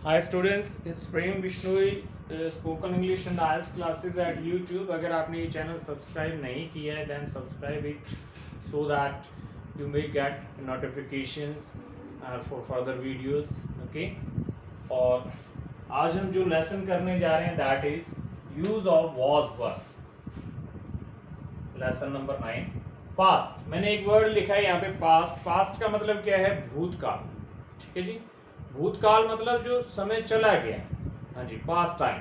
Hi students, it's Prem Bishnoi, spoken English and IELTS classes at YouTube. अगर आपने ये channel subscribe नहीं किया है then subscribe it so that you may get notifications for further videos. Okay? और आज हम जो लेसन करने जा रहे हैं that is use of was verb. Lesson number 9 past. मैंने एक वर्ड लिखा है यहाँ पे पास्ट. पास्ट का मतलब क्या है? भूतकाल. ठीक है जी. भूतकाल मतलब जो समय चला गया. हाँ जी, पास्ट टाइम.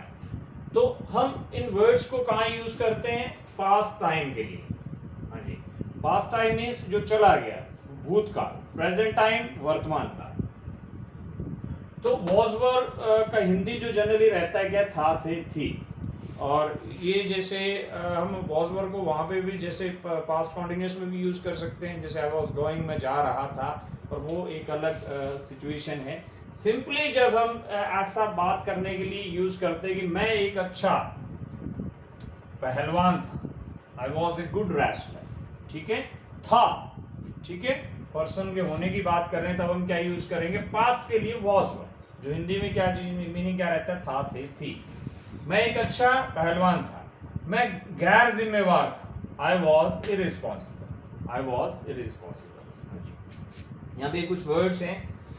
तो हम इन वर्ड्स को कहाँ यूज करते हैं? पास्ट टाइम के लिए. हाँ जी, पास्ट टाइम मींस जो चला गया, भूतकाल. प्रेजेंट टाइम वर्तमान काल. तो वॉज वर का हिंदी जो जनरली रहता है क्या? था, थे, थी. और ये जैसे हम वॉज वर को वहां पे भी जैसे पास्ट कॉन्टिन्यूस में भी यूज कर सकते हैं. जैसे आई वॉज गोइंग, मैं जा रहा था, और वो एक अलग सिचुएशन है. सिंपली जब हम ऐसा बात करने के लिए यूज करते हैं कि मैं एक अच्छा पहलवान था, I was a good wrestler. ठीक है, था. ठीक है, पर्सन के होने की बात कर रहे हैं तब हम क्या यूज करेंगे? पास्ट के लिए वॉज वर. जो हिंदी में क्या मीनिंग क्या रहता है? था, थे, थी. मैं एक अच्छा पहलवान था. मैं गैर जिम्मेवार था, I was irresponsible. I was irresponsible. यहाँ पे कुछ वर्ड्स हैं,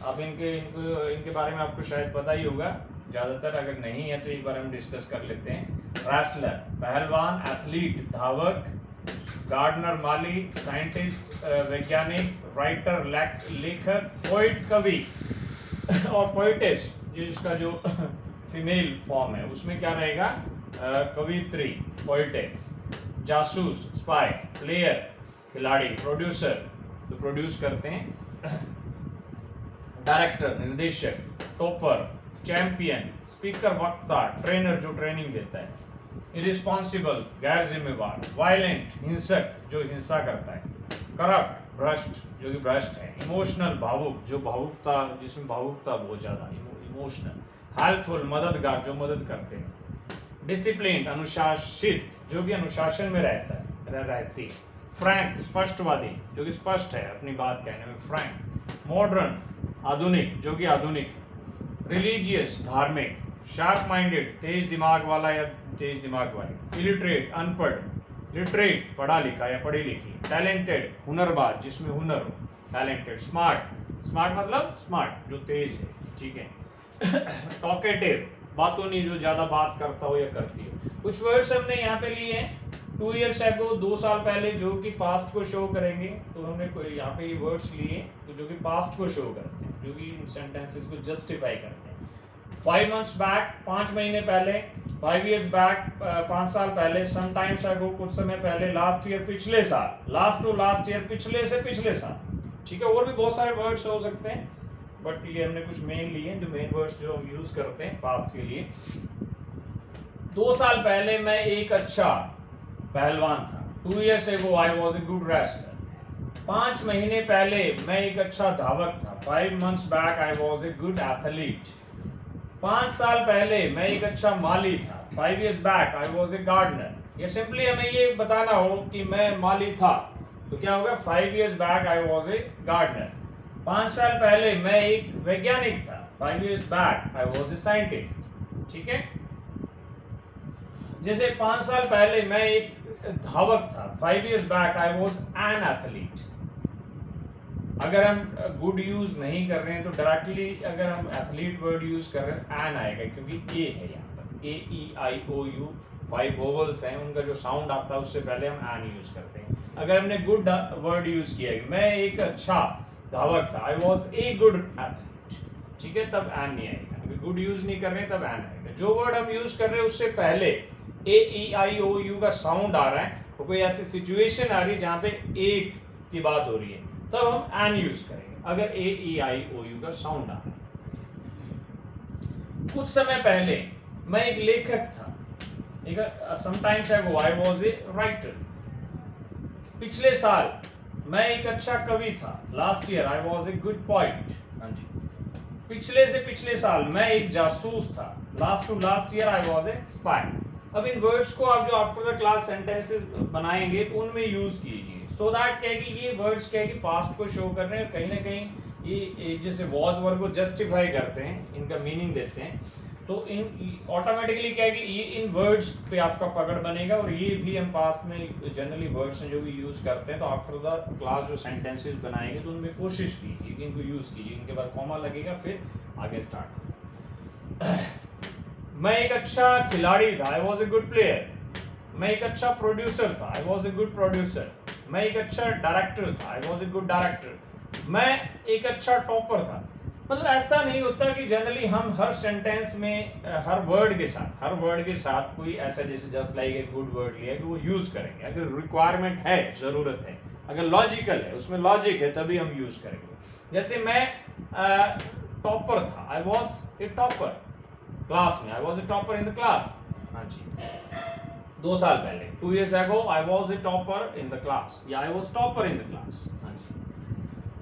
अब इनके बारे में आपको शायद पता ही होगा ज्यादातर. अगर नहीं है तो एक बार हम डिस्कस कर लेते हैं. रेसलर पहलवान, एथलीट धावक, गार्डनर माली, साइंटिस्ट वैज्ञानिक, राइटर लेखक, पोइट कवि, और पोइटेस जिसका जो फीमेल फॉर्म है उसमें क्या रहेगा? कवित्री, पोइटेस. जासूस स्पाई, प्लेयर खिलाड़ी, प्रोड्यूसर जो प्रोड्यूस करते हैं, डायरेक्टर निर्देशक, टॉपर चैंपियन, स्पीकर वक्ता, ट्रेनर जो ट्रेनिंग देता है, इररिस्पॉन्सिबल गैर जिम्मेवार, वायलेंट हिंसक जो हिंसा करता है, करप्ट भ्रष्ट जो कि भ्रष्ट है, इमोशनल भावुक जो भावुकता जिसमें भावुकता बहुत ज्यादा, इमोशनल, हेल्पफुल मददगार जो मदद करते हैं, डिसिप्लिन अनुशासित जो कि अनुशासन में रहती है, फ्रैंक स्पष्टवादी जो कि स्पष्ट है अपनी बात कहने में, फ्रैंक. मॉडर्न आधुनिक जो कि आधुनिक, रिलीजियस धार्मिक, शार्प माइंडेड तेज दिमाग वाला या तेज दिमाग वाली, इलिटरेट अनपढ़, लिटरेट पढ़ा लिखा या पढ़ी लिखी, टैलेंटेड हुनरबाज जिसमें हुनर हो, टैलेंटेड. स्मार्ट मतलब स्मार्ट जो तेज है. ठीक है. टॉकेटिव बातों जो ज्यादा बात करता हो या करती हो. कुछ वर्ड्स हमने यहाँ पे लिए हैं 2 years ago, 2 साल पहले, जो कि पास्ट को शो करेंगे. तो हमने कोई यहाँ पे ये वर्ड्स लिए तो जो कि पास्ट को शो करते हैं, जो कि सेंटेंसेस को जस्टिफाई करते हैं. 5 months बैक 5 महीने पहले, 5 years बैक 5 साल पहले, समटाइम्स अगो कुछ समय पहले, लास्ट ईयर पिछले साल, लास्ट टू लास्ट ईयर पिछले से पिछले साल. ठीक है, और भी बहुत सारे वर्ड्स हो सकते हैं, बट ये हमने कुछ मेन लिए जो मेन वर्ड्स जो हम यूज करते हैं पास्ट के लिए. 2 साल पहले मैं एक अच्छा पहलवान था. 2 years ago I was a good wrestler. 5 महीने पहले मैं एक अच्छा धावक था. 5 months back I was a good athlete. 5 साल पहले मैं एक अच्छा माली था. 5 years back I was a gardener. ये सिंपली हमें ये बताना हो कि मैं माली था तो क्या होगा? 5 years back I was a gardener. 5 साल पहले मैं एक वैज्ञानिक था. 5 years back I was a scientist. ठीक है. जैसे 5 साल पहले मैं एक धावक था. 5 years back I was an athlete. अगर हम गुड यूज नहीं कर रहे हैं तो डायरेक्टली अगर हम एथलीट वर्ड यूज कर रहे हैं एन आएगा, क्योंकि ए है यहाँ पर. AEIOU 5 वोवल्स हैं, उनका जो साउंड आता है उससे पहले हम एन यूज करते हैं. अगर हमने गुड वर्ड यूज किया है, मैं एक अच्छा धावक था, I was a good athlete. ठीक है, तब एन नहीं आएगा. अगर गुड यूज नहीं कर रहे हैं तब एन आएगा. जो वर्ड हम यूज कर रहे हैं उससे पहले AEIOU का साउंड आ रहा है, तो कोई ऐसी सिचुएशन आ रही है जहां पे एक की बात हो रही है, तब हम एन यूज करेंगे. अगर AEIOU का साउंड आ रहा है. कुछ समय पहले मैं एक लेखक था. Sometimes ago I was a writer. पिछले साल मैं एक अच्छा कवि था. Last year I was a good poet. हाँ जी. पिछले से पिछले साल मैं एक जासूस था. Last to last year I was a spy. अब इन वर्ड्स को आप जो आफ्टर द क्लास सेंटेंसेस बनाएंगे तो उनमें यूज कीजिए, सो दैट क्या है कि ये वर्ड्स क्या है कि पास्ट को शो कर रहे हैं. कहीं ना कहीं ये जैसे वॉज वर्ब को जस्टिफाई करते हैं, इनका मीनिंग देते हैं, तो इन ऑटोमेटिकली क्या है कि ये इन वर्ड्स पे आपका पकड़ बनेगा। और ये भी हम पास्ट में जनरली वर्ड्स हैं जो भी यूज करते हैं, तो आफ्टर द क्लास जो सेंटेंसेस बनाएंगे तो उनमें कोशिश कीजिए कि इनको यूज कीजिए, इनके बाद कॉमा लगेगा, फिर आगे स्टार्ट। मैं एक अच्छा खिलाड़ी था, I was a good player. मैं एक अच्छा प्रोड्यूसर था, I was a good producer. मैं एक अच्छा डायरेक्टर था, I was a good director. मैं एक अच्छा टॉपर था। मतलब ऐसा नहीं होता कि जनरली हम हर सेंटेंस में हर वर्ड के साथ कोई ऐसा जैसे just like a good word लिया कि वो यूज करेंगे। अगर रिक्वायरमेंट है, जरूरत है, अगर लॉजिकल है, उसमें लॉजिक है, तभी हम यूज करेंगे। जैसे मैं टॉपर था, I was a topper class में, I was a topper in the class. हाँ जी, 2 साल पहले, 2 years ago, I was a topper in the class, या I was topper in the class। हाँ जी,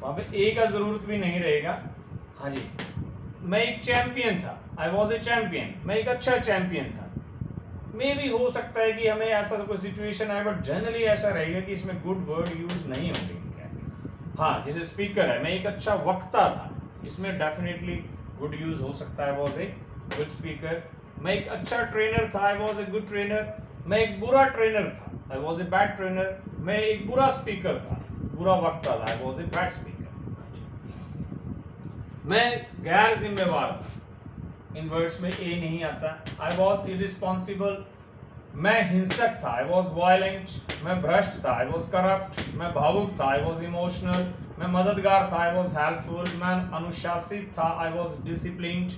वहाँ पे ए का जरूरत भी नहीं रहेगा। हाँ जी, मैं एक चैंपियन था, I was a champion, मैं एक अच्छा चैंपियन था। मे भी हो सकता है कि हमें ऐसा कोई सिचुएशन आए, बट जनरली ऐसा रहेगा कि इसमें गुड वर्ड यूज नहीं होंगे। हाँ, जैसे स्पीकर है, मैं एक अच्छा वक्ता था, इसमें डेफिनेटली गुड यूज हो सकता है, वॉज ए गुड स्पीकर। मैं एक अच्छा ट्रेनर था, I was a good trainer. मैं एक बुरा ट्रेनर था, I was a bad trainer. मैं एक बुरा स्पीकर था, बुरा वक्ता था, I was a bad speaker. मैं गैर जिम्मेवार था, इन वर्ड्स में ए नहीं आता। I was irresponsible. मैं हिंसक था, आई वॉज वायलेंट। मैं भ्रष्ट था, आई वॉज करप्ट। मैं भावुक था, आई वॉज इमोशनल। मैं मददगार था, आई वॉज हेल्पफुल। मैं अनुशासित था, आई वॉज डिसिप्लिन्ड।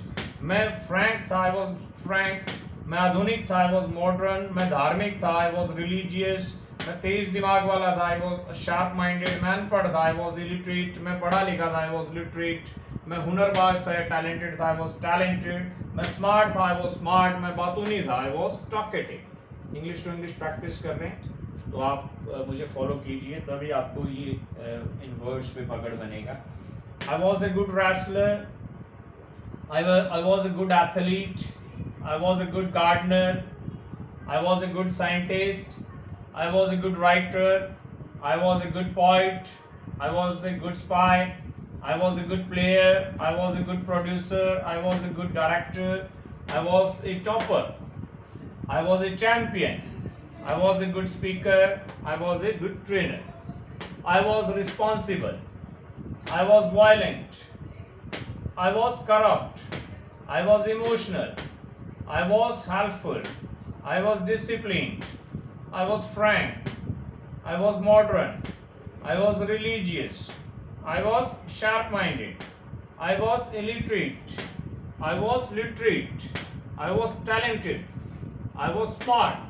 मैं फ्रैंक था, आई वॉज फ्रैंक। मैं आधुनिक था, आई वॉज मॉडर्न। मैं धार्मिक था, आई वॉज रिलीजियस। मैं तेज दिमाग वाला था, आई वॉज शार्प माइंडेड। मैं अनपढ़ था, आई वॉज इलिटरेट। मैं पढ़ा लिखा था, आई वॉज लिटरेट। मैं हुनरबाज था या टैलेंटेड था, आई वॉज टैलेंटेड। मैं स्मार्ट था, आई वॉज स्मार्ट। मैं बातूनी था, I was talkative. English to English practice कर रहे हैं तो आप मुझे फॉलो कीजिए, तभी आपको ये इन वर्ड्स पे पकड़ बनेगा। आई was a good wrestler. I was a good athlete. I was a good gardener. I was a good scientist. I was a good writer. I was a good poet. I was a good spy. I was a good player. I was a good producer. I was a good director. I was a topper. I was a champion. I was a good speaker. I was a good trainer. I was responsible. I was violent. I was corrupt. I was emotional. I was helpful. I was disciplined. I was frank. I was modern. I was religious. I was sharp-minded. I was illiterate. I was literate. I was talented. I was smart.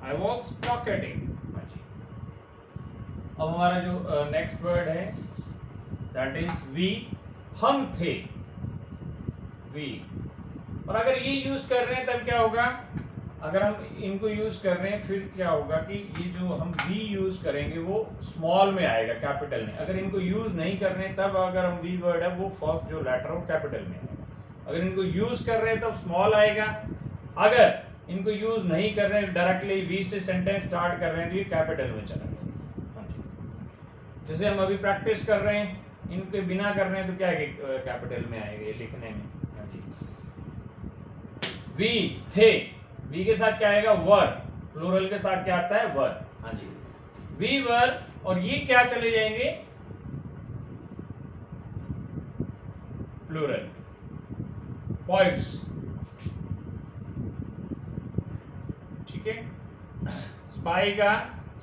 I was talkative. अब हमारा जो next word है that is we. हम थे, we. और अगर ये use कर रहे हैं तब क्या होगा, अगर हम इनको यूज कर रहे हैं फिर क्या होगा कि ये जो हम वी यूज करेंगे वो स्मॉल में आएगा, कैपिटल में। अगर इनको यूज नहीं कर रहे हैं तब अगर हम वी वर्ड है वो फर्स्ट जो लेटर हो कैपिटल में आएगा। अगर इनको यूज कर रहे हैं तब स्मॉल आएगा। अगर इनको यूज नहीं कर रहे हैं, डायरेक्टली वी से सेंटेंस स्टार्ट कर रहे हैं तो ये कैपिटल में चला गया। जैसे हम अभी प्रैक्टिस कर रहे हैं, इनके बिना कर रहे हैं तो क्या है, कैपिटल में आएगा लिखने में। वी थे, वी के साथ क्या आएगा, वर। प्लूरल के साथ क्या आता है, वर। हाँ जी, वी वर। और ये क्या चले जाएंगे, प्लूरल। पॉइंट्स, ठीक है। स्पाई का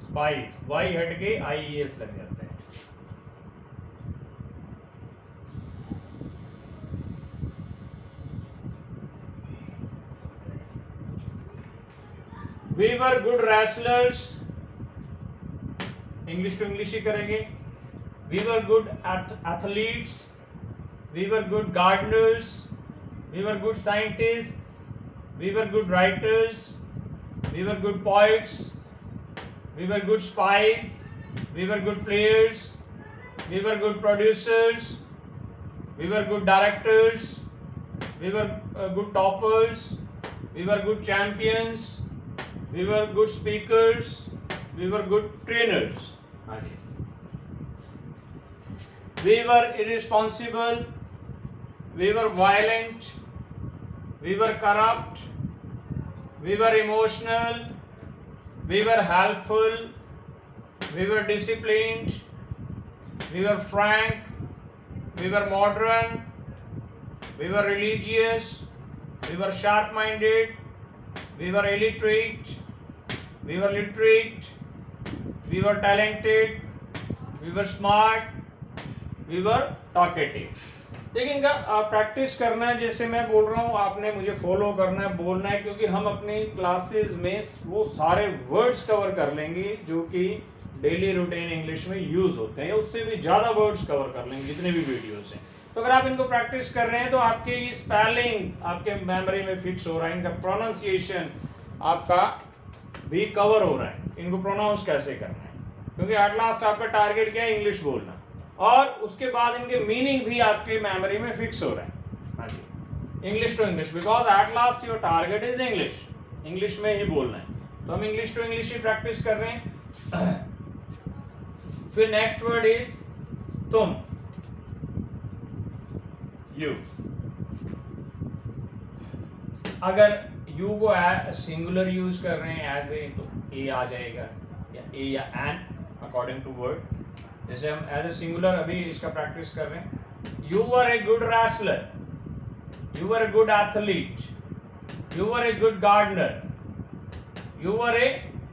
स्पाइस, वाई हट के IES लग जाता है। We were good wrestlers, English to English ही करेंगे। We were good athletes. We were good gardeners. We were good scientists. We were good writers. We were good poets. We were good spies. We were good players. We were good producers. We were good directors. We were good toppers. We were good champions. We were good speakers. We were good trainers. हाँ जी, We were irresponsible, we were violent, we were corrupt, we were emotional, we were helpful, we were disciplined, we were frank, we were modern, we were religious, we were sharp-minded, we were illiterate, we were literate, we were talented, we were smart, we were talkative. देखिए इनका practice करना है, जैसे मैं बोल रहा हूँ आपने मुझे फॉलो करना है, बोलना है, क्योंकि हम अपनी क्लासेस में वो सारे वर्ड्स कवर कर लेंगे जो कि डेली रूटीन इंग्लिश में यूज होते हैं, उससे भी ज़्यादा वर्ड्स कवर कर लेंगे जितने भी वीडियोस हैं। तो अगर आप इनको प्रैक्टिस कर रहे हैं तो आपके ये स्पेलिंग आपके मेमोरी में फिक्स हो रहा है, इनका प्रोनाउंसिएशन आपका भी कवर हो रहा है, इनको प्रोनाउंस कैसे करना है, क्योंकि एट लास्ट आपका टारगेट क्या है, इंग्लिश बोलना, और उसके बाद इनके मीनिंग भी आपके मेमोरी में फिक्स हो रहा है। हाँ जी, English to English, because at last your target is English, English में ही बोलना है। तो हम इंग्लिश टू इंग्लिश ही प्रैक्टिस कर रहे हैं। फिर नेक्स्ट वर्ड इज तुम, यू। अगर यू को सिंगुलर यूज कर रहे हैं एज ए, तो ए आ जाएगा, या ए या एन अकॉर्डिंग टू वर्ड। जैसे हम एज ए सिंगुलर अभी इसका प्रैक्टिस कर रहे हैं, you were a good wrestler, you were a good athlete, you were a good gardener, you were a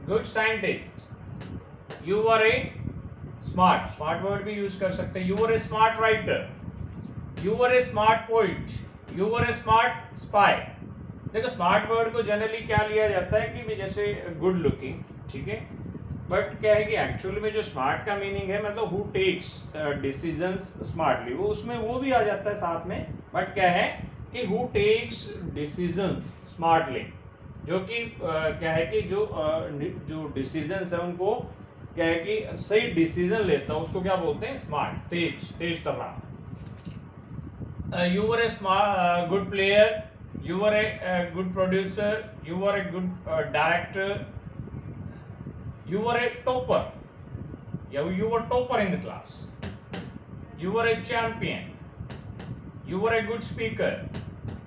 good scientist, you were a smart, smart word भी use कर सकते हैं, you were a smart writer, you were a smart poet, you were a smart spy. देखो smart word को generally क्या लिया जाता है कि जैसे गुड लुकिंग, ठीक है, बट क्या है कि एक्चुअली में जो स्मार्ट का मीनिंग है मतलब हु टेक्स डिसीजंस स्मार्टली, वो उसमें वो भी आ जाता है साथ में, बट क्या है कि हु टेक्स डिसीजंस स्मार्टली, जो कि क्या है कि जो डिसीजंस है उनको क्या है कि सही डिसीजन लेता है, उसको क्या बोलते हैं, स्मार्ट, तेज तर्रार। You were a smart, good player. You were a good producer. You were a good director. You were a topper. You were topper in the class. You were a champion. You were a good speaker.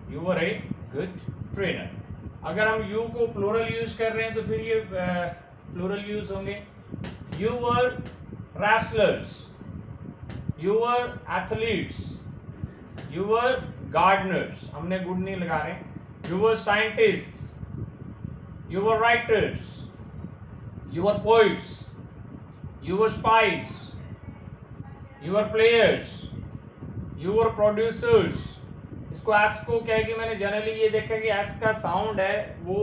You were a good trainer. अगर हम you को plural use कर रहे हैं तो फिर ये plural use होंगे। You were wrestlers. You were athletes. You were gardeners, हमने good नहीं लगा रहे। You were scientists, you were writers, you were poets, you were spies, you were players, you were producers। इसको एस को क्या है कि मैंने जनरली ये देखा कि एस का साउंड है, वो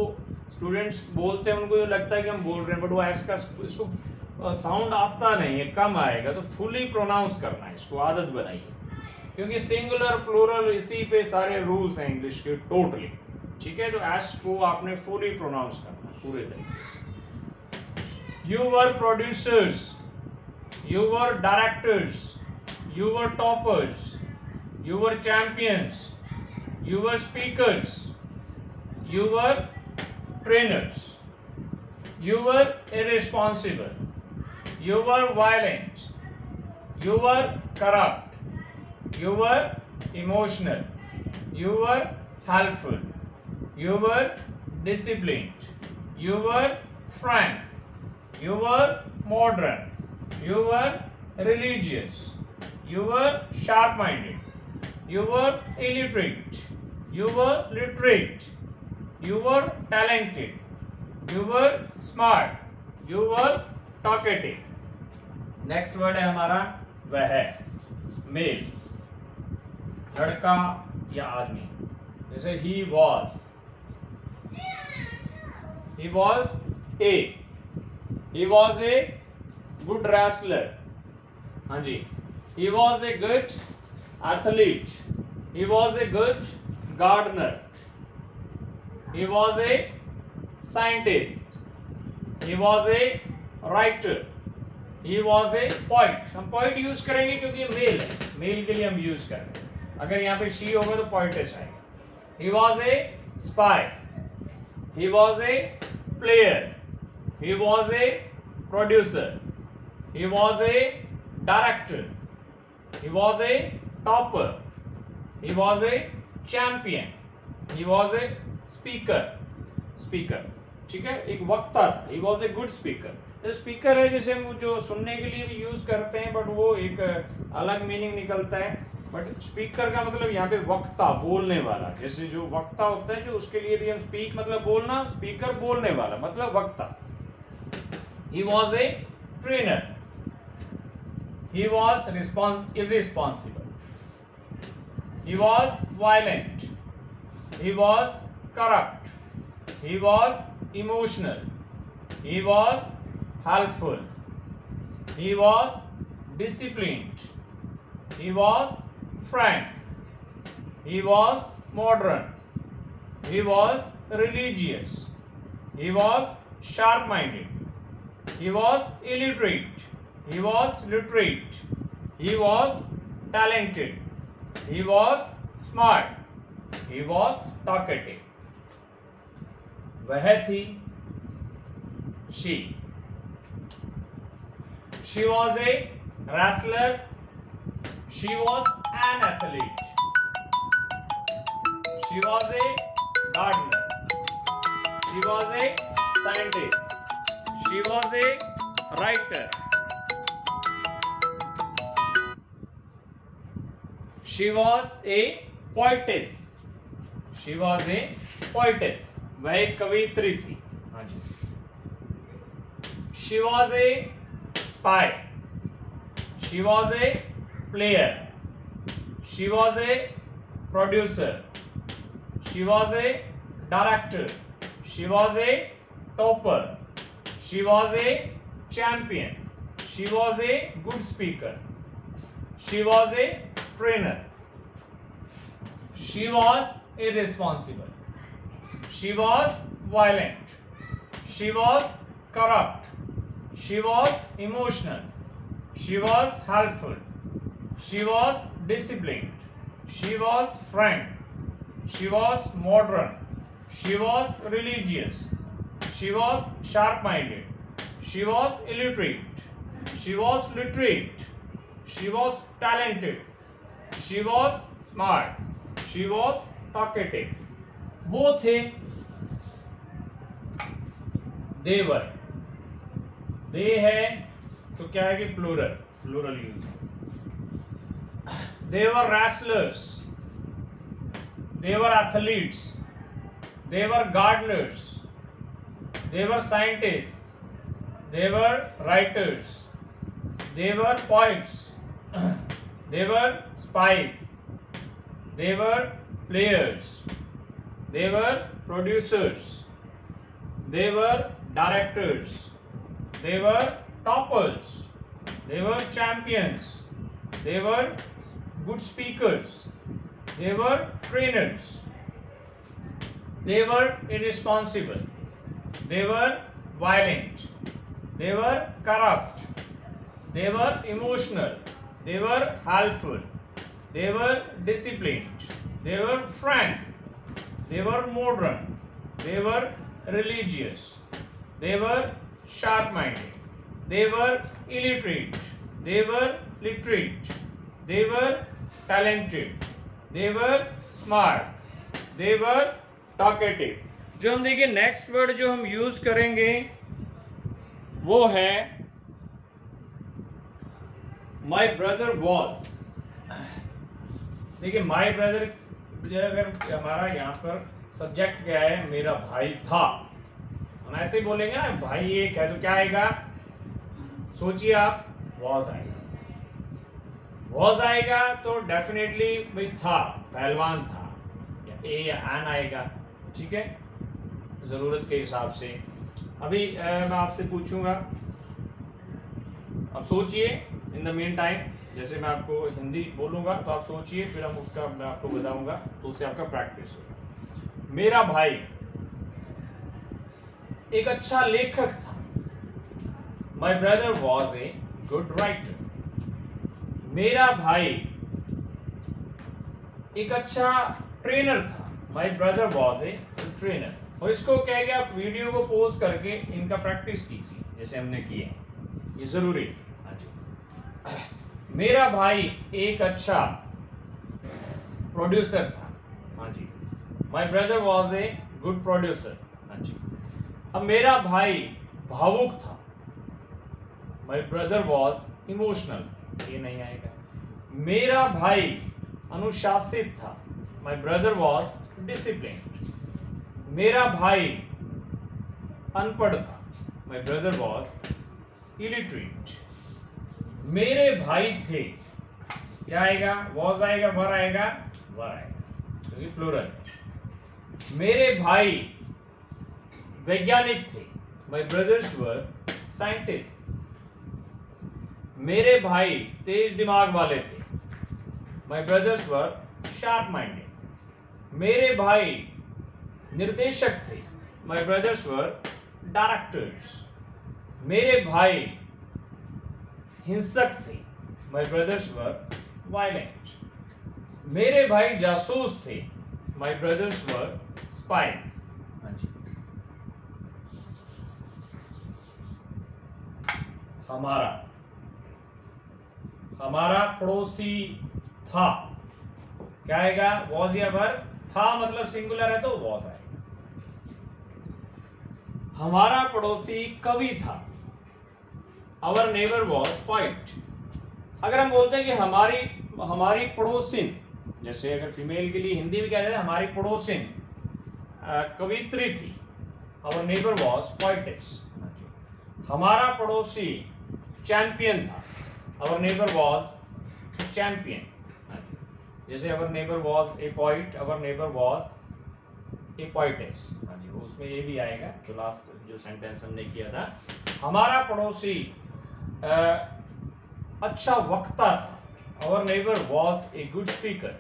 स्टूडेंट्स बोलते हैं, उनको ये लगता है कि हम बोल रहे हैं, बट वो एस का इसको साउंड आता नहीं है, कम आएगा, तो फुली प्रोनाउंस करना है, इसको आदत बनाइए, क्योंकि सिंगुलर प्लूरल इसी पे सारे रूल्स हैं इंग्लिश के टोटली, ठीक है। तो एस को आपने फुली प्रोनाउंस करना पूरे तरीके से। You were producers, you were directors, you were toppers, you were champions, you were speakers, you were trainers, you were irresponsible, you were violent, you were corrupt, you were emotional, you were helpful, you were disciplined, you were frank, you were modern, you were religious, you were sharp-minded, you were illiterate, you were literate, you were talented, you were smart, you were talkative। Next word है हमारा वह, mail, लड़का या आदमी। जैसे he was a good wrestler, हाँ जी, he was a good athlete, he was a good gardener, he was a scientist, he was a writer, he was a poet। हम poet use करेंगे क्योंकि ये मेल है, मेल के लिए हम use कर रहे हैं, अगर यहाँ पे शी होगा तो poetess आएगा। He was a spy, he was a player, he was a producer, he was a director, he was a topper, he was a champion, he was a speaker, ठीक है, एक वक्ता था, he was a good speaker। Speaker है जैसे हम जो सुनने के लिए भी यूज करते हैं, बट वो एक अलग मीनिंग निकलता है। बट स्पीकर का मतलब यहाँ पे वक्ता, बोलने वाला। जैसे जो वक्ता होता है जो उसके लिए भी हम स्पीक मतलब बोलना, स्पीकर बोलने वाला मतलब वक्ता। He was a trainer, he was irresponsible, he was violent, he was corrupt, he was emotional, he was helpful, he was disciplined, he was frank, he was modern, he was religious, he was sharp-minded, he was illiterate, he was literate, he was talented, he was smart, he was talkative। वह थी she was a wrestler, she was an athlete, she was a gardener, she was a scientist, she was a writer, she was a poetess, she was a poetess, वह एक कवियत्री थी। हाँ जी। she was a spy, she was a player, she was a producer, she was a director, she was a topper, she was a champion, she was a good speaker, she was a trainer, she was irresponsible, she was violent, she was corrupt, she was emotional, she was helpful, she was disciplined, she was frank, she was modern, she was religious, she was sharp-minded, she was illiterate, she was literate, she was talented, she was smart, she was talkative। वो थे देवर। दे है तो क्या है कि plural use है। They were wrestlers, they were athletes, they were gardeners, they were scientists, they were writers, they were poets, they were spies, they were players, they were producers, they were directors, they were toppers, they were champions, they were good speakers, they were trainers, they were irresponsible, they were violent, they were corrupt, they were emotional, they were helpful, they were disciplined, they were frank, they were modern, they were religious, they were sharp-minded, they were illiterate, they were literate, they were talented, they were smart, they were talkative। जो हम देखिए next word जो हम use करेंगे वो है माई brother was. देखिए my brother अगर हमारा यहाँ पर सब्जेक्ट क्या है, मेरा भाई था, हम ऐसे ही बोलेंगे ना, भाई एक है तो क्या आएगा, सोचिए आप, वॉज आएगा। वॉज आएगा तो डेफिनेटली भाई था, पहलवान था, या ए या एन आएगा, ठीक है, जरूरत के हिसाब से। अभी मैं आपसे पूछूंगा, अब सोचिए इन द मीन टाइम, जैसे मैं आपको हिंदी बोलूंगा तो आप सोचिए, फिर हम उसका मैं आपको बताऊंगा, तो उससे आपका प्रैक्टिस होगा। मेरा भाई एक अच्छा लेखक था। माई brother was a good writer. मेरा भाई एक अच्छा ट्रेनर था। माई ब्रदर वॉज ए ट्रेनर। और इसको कहेंगे आप वीडियो को पोज करके इनका प्रैक्टिस कीजिए, जैसे हमने किए, ये जरूरी है। मेरा भाई एक अच्छा प्रोड्यूसर था। हाँ जी, my brother was a good producer. हाँ जी। अब मेरा भाई भावुक था, माई ब्रदर वॉज इमोशनल, ये नहीं आएगा। मेरा भाई अनुशासित था, माई ब्रदर वॉज डिसिप्लिन्ड। मेरा भाई अनपढ़ था, माई ब्रदर वॉज इलिटरेट। मेरे भाई थे, क्या आएगा? वॉज आएगा, वर आएगा, वर आएगा, क्योंकि प्लूरल। मेरे भाई वैज्ञानिक थे, माई ब्रदर्स वर साइंटिस्ट। मेरे भाई तेज दिमाग वाले थे, माई ब्रदर्स वर शार्प माइंडेड। मेरे भाई निर्देशक थे, माई ब्रदर्स वर डायरेक्टर्स। मेरे भाई हिंसक थे, माई ब्रदर्स वर वायलेंट। मेरे भाई जासूस थे, माई ब्रदर्स वर स्पाइस। हाँ जी। हमारा पड़ोसी था, क्या आएगा? वॉज या वर? था मतलब सिंगुलर है तो वॉज आएगा। हमारा पड़ोसी कवि था, आवर नेबर वॉज पोएट। अगर हम बोलते हैं कि हमारी पड़ोसिन, जैसे अगर फीमेल के लिए हिंदी में क्या है, हमारी पड़ोसिन कवित्री थी, आवर नेबर वॉज पोएटेस। हमारा पड़ोसी चैंपियन था, आवर नेबर वॉज चैंपियन। जैसे our neighbour was a poet, our neighbour was a poetess. हाँ जी, उसमें ये भी आएगा जो लास्ट जो सेंटेंस हमने किया था। हमारा पड़ोसी अच्छा वक्ता था, our neighbour was a good speaker.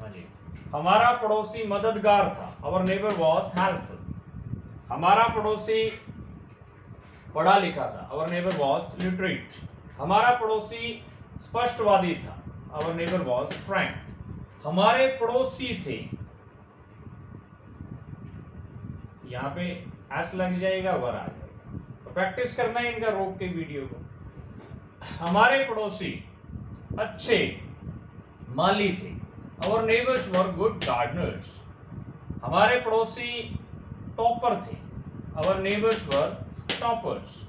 हाँ जी। हमारा पड़ोसी मददगार था, आवर नेबर वॉज हेल्पफुल। हमारा पड़ोसी पढ़ा लिखा था, आवर नेबर वॉज लिटरेट। हमारा पड़ोसी स्पष्टवादी था, आवर नेबर वॉज फ्रैंक। हमारे पड़ोसी थे, यहां पे एस लग जाएगा, वर आ जाएगा, तो प्रैक्टिस करना है इनका रोक के वीडियो को। हमारे पड़ोसी अच्छे माली थे, our neighbours were good gardeners. हमारे पड़ोसी टॉपर थे, आवर नेबर्स वर टॉपर्स।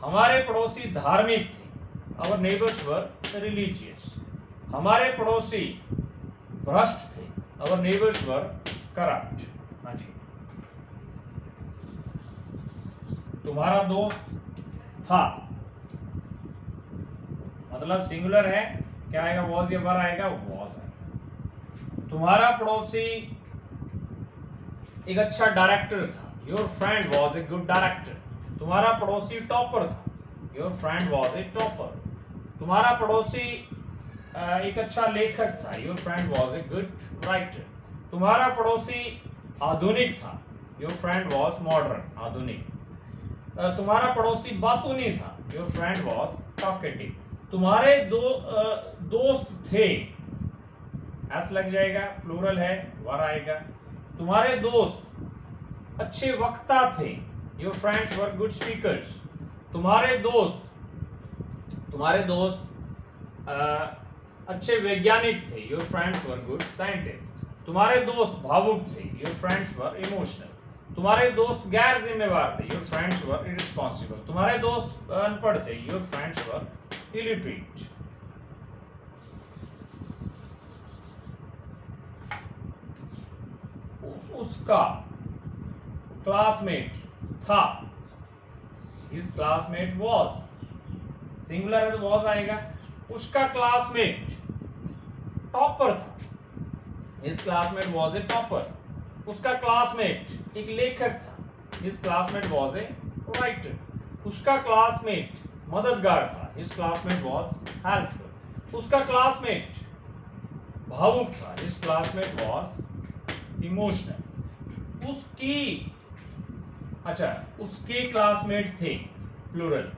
हमारे पड़ोसी धार्मिक थे, आवर नेबर्स वर रिलीजियस। हमारे पड़ोसी भ्रष्ट थे, आवर नेबर्स वर करप्ट। हाँ जी। तुम्हारा दोस्त था, मतलब सिंगुलर है, क्या आएगा? वॉज या वर आएगा? वॉज आएगा। तुम्हारा पड़ोसी एक अच्छा डायरेक्टर था, your friend was a good director. तुम्हारा पड़ोसी टॉपर था, your friend was a topper. तुम्हारा पड़ोसी एक अच्छा लेखक था, your friend was a good writer. तुम्हारा पड़ोसी आधुनिक था, योर फ्रेंड वॉज मॉडर्न, आधुनिक। तुम्हारा पड़ोसी बातूनी था, योर फ्रेंड वॉज टॉकेटिव। तुम्हारे दोस्त थे, एस लग जाएगा, प्लूरल है, वर आएगा। तुम्हारे दोस्त अच्छे वक्ता थे, your friends were good speakers. तुम्हारे दोस्त अच्छे वैज्ञानिक थे, your friends were good scientist. तुम्हारे दोस्त भावुक थे, योर फ्रेंड्स वर इमोशनल। तुम्हारे दोस्त गैर जिम्मेवार थे, योर फ्रेंड्स वर इररिस्पांसिबल। तुम्हारे दोस्त अनपढ़ थे, योर फ्रेंड्स वर इलिटरेट। उसका क्लासमेट था, हिज क्लासमेट वॉज, सिंगुलर है तो वॉज आएगा। उसका क्लासमेट टॉपर था, his classmate was a topper. उसका क्लासमेट एक लेखक था, his classmate was a writer. उसका क्लासमेट मददगार था, हिज क्लासमेट वॉज हेल्पफुल। उसका क्लासमेट भावुक था, हिज क्लासमेट वॉज इमोशनल। उसके क्लासमेट थे, प्लूरल,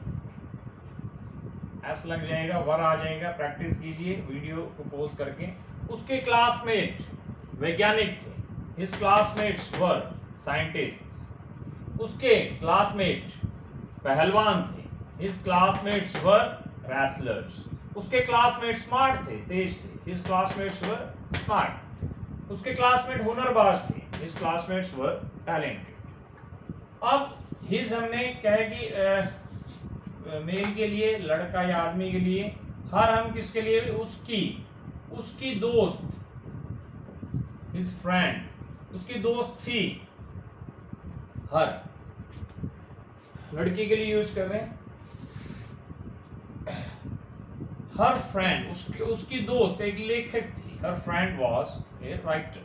एस लग जाएगा, वर आ जाएगा। प्रैक्टिस कीजिए वीडियो को पॉज करके। उसके क्लासमेट वैज्ञानिक थे, हिज क्लासमेट्स वर साइंटिस्ट्स। उसके क्लासमेट पहलवान थे, हिज क्लासमेट्स वर रेसलर्स। उसके क्लासमेट स्मार्ट थे, तेज थे, हिज क्लासमेट्स वर स्मार्ट। उसके क्लासमेट हुनरबाज थे, हिज क्लासमेट्स वर टैलेंटेड। अब हिज हमने क्या है कि मेल के लिए, लड़का या आदमी के लिए, हर हम किसके लिए, उसकी दोस्त, हिज फ्रेंड, उसकी दोस्त थी, हर लड़की के लिए यूज कर रहे हैं। हर फ्रेंड, उसकी दोस्त एक लेखक थी, हर फ्रेंड वाज ए राइटर।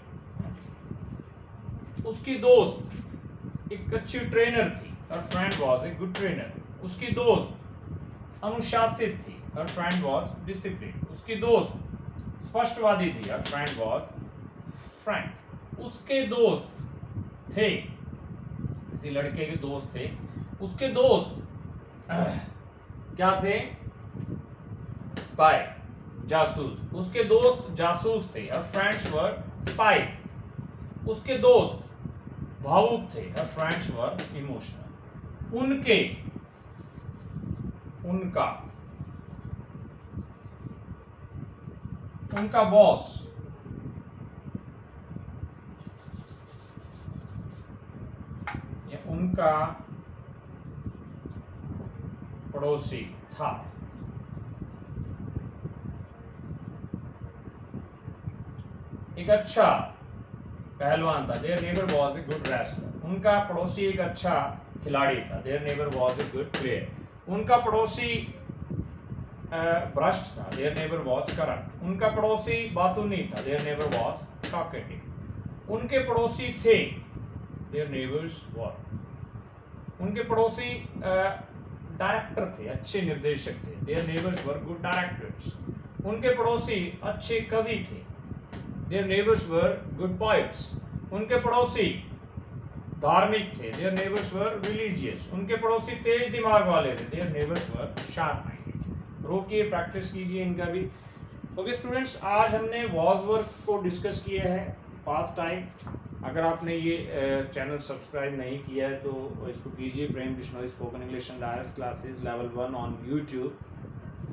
उसकी दोस्त एक अच्छी ट्रेनर थी, हर friend was a good trainer. उसकी दोस्त अनुशासित थी, हर फ्रेंड वाज डिसिप्लिन। उसकी दोस्त स्पष्टवादी थी, हर फ्रेंड वाज फ्रैंक। उसके दोस्त थे, किसी लड़के के दोस्त थे, उसके दोस्त क्या थे, स्पाई, जासूस। उसके दोस्त जासूस थे, हर फ्रेंड्स वर स्पाइस। उसके दोस्त भावुक थे, हर फ्रेंड्स वर इमोशनल। उनका बॉस, या उनका पड़ोसी था। एक अच्छा पहलवान था, their neighbour was a good wrestler. उनका पड़ोसी एक अच्छा खिलाड़ी था, their neighbour was a good player. उनका पड़ोसी भ्रष्ट था, देयर नेबर वाज करप्ट। उनका पड़ोसी बातूनी था, देयर नेबर वाज टॉकेटिव। उनके पड़ोसी थे, देयर नेबर्स वर। उनके पड़ोसी डायरेक्टर थे, अच्छे निर्देशक थे, their neighbours were good directors. उनके पड़ोसी अच्छे कवि थे, their neighbours were good poets. उनके पड़ोसी धार्मिक थे, देयर नेबर्स वर रिलीजियस। उनके पड़ोसी तेज दिमाग वाले थे, their neighbours were sharp minded. रोकिए, प्रैक्टिस कीजिए इनका भी। ओके स्टूडेंट्स, आज हमने वॉज वर्क को डिस्कस किया है, पास्ट टाइम। अगर आपने ये चैनल सब्सक्राइब नहीं किया है तो इसको कीजिए, Prem Bishnoi spoken English and IELTS classes level 1 on YouTube.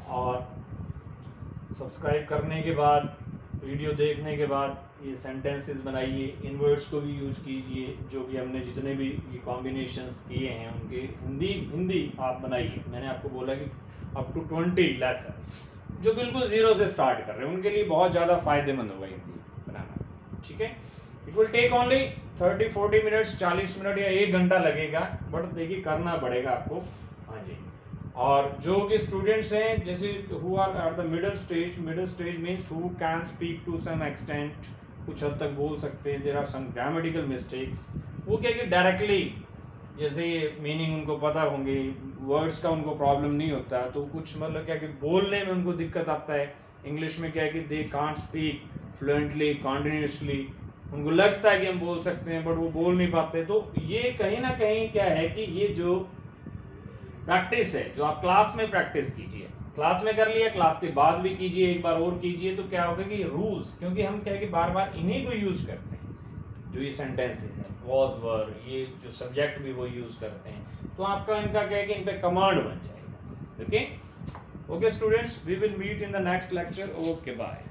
और सब्सक्राइब करने के बाद, वीडियो देखने के बाद ये सेंटेंसेस बनाइए, इन वर्ड्स को भी यूज कीजिए, जो कि हमने जितने भी ये कॉम्बिनेशंस किए हैं उनके हिंदी आप बनाइए। मैंने आपको बोला कि अप टू 20 लेसन्स जो बिल्कुल जीरो से स्टार्ट कर रहे हैं उनके लिए बहुत ज़्यादा फायदेमंद होगा हिंदी बनाना। ठीक है, it will take only 30-40 minutes, 40 minute या 1 घंटा लगेगा, बट देखिए करना पड़ेगा आपको। हाँ जी, और जो कि स्टूडेंट्स हैं जैसे who are at the middle stage means who can speak to some extent, कुछ हद तक बोल सकते हैं, there are some grammatical mistakes. वो क्या कि डायरेक्टली जैसे मीनिंग उनको पता होंगे, वर्ड्स का उनको प्रॉब्लम नहीं होता, तो कुछ मतलब क्या कि बोलने में उनको दिक्कत आता है। इंग्लिश में क्या है कि they can't speak fluently continuously, उनको लगता है कि हम बोल सकते हैं बट वो बोल नहीं पाते। तो ये कहीं ना कहीं क्या है कि ये जो प्रैक्टिस है, जो आप क्लास में प्रैक्टिस कीजिए, क्लास में कर लिया, क्लास के बाद भी कीजिए, एक बार और कीजिए, तो क्या होगा कि रूल्स, क्योंकि हम क्या है कि बार बार इन्हीं को यूज करते हैं, जो ये सेंटेंसेस हैं, वॉज वर, ये जो सब्जेक्ट भी वो यूज करते हैं, तो आपका इनका क्या है कि इन पे कमांड बन जाएगा। Okay students, we will meet in the next lecture. Okay bye.